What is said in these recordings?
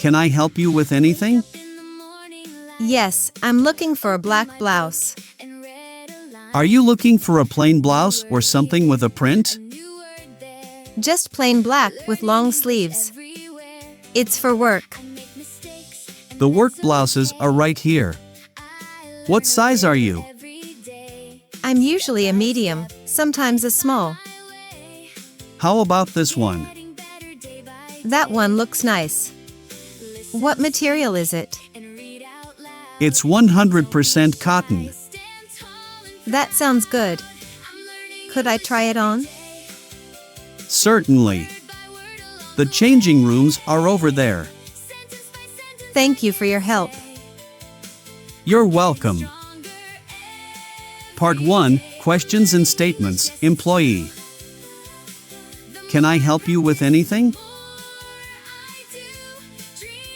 Can I help you with anything? Yes, I'm looking for a black blouse. Are you looking for a plain blouse or something with a print? Just plain black with long sleeves. It's for work. The work blouses are right here. What size are you? I'm usually a medium, sometimes a small. How about this one? That one looks nice. What material is it? It's 100% cotton. That sounds good. Could I try it on? Certainly. The changing rooms are over there. Thank you for your help. You're welcome. Part 1, Questions and Statements, Employee. Can I help you with anything?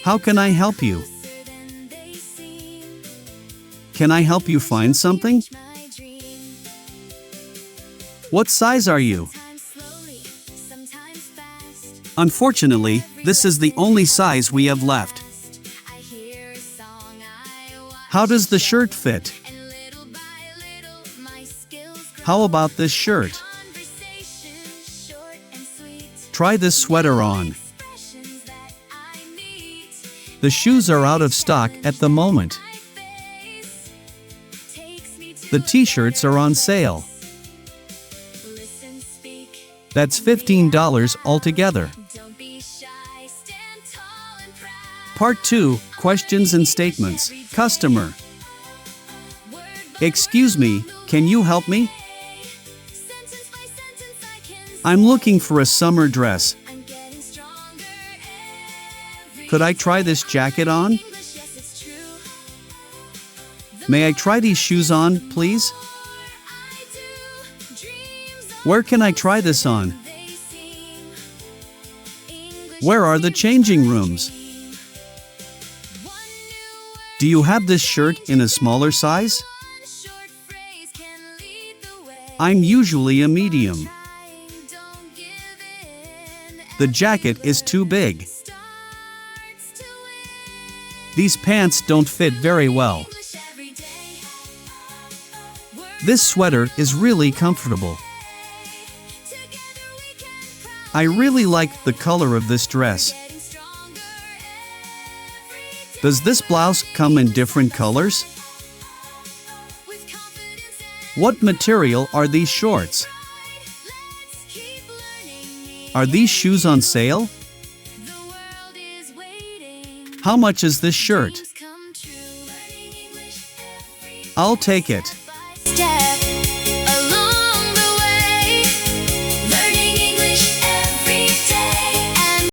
How can I help you? Can I help you find something? What size are you? Unfortunately, this is the only size we have left. How does the shirt fit? How about this shirt? Try this sweater on. The shoes are out of stock at the moment. The t-shirts are on sale. That's $15 altogether. Part 2, Questions and Statements, Customer. Excuse me, can you help me? I'm looking for a summer dress. Could I try this jacket on? May I try these shoes on, please? Where can I try this on? Where are the changing rooms? Do you have this shirt in a smaller size? I'm usually a medium. The jacket is too big. These pants don't fit very well. This sweater is really comfortable. I really like the color of this dress. Does this blouse come in different colors? What material are these shorts? Are these shoes on sale? How much is this shirt? I'll take it.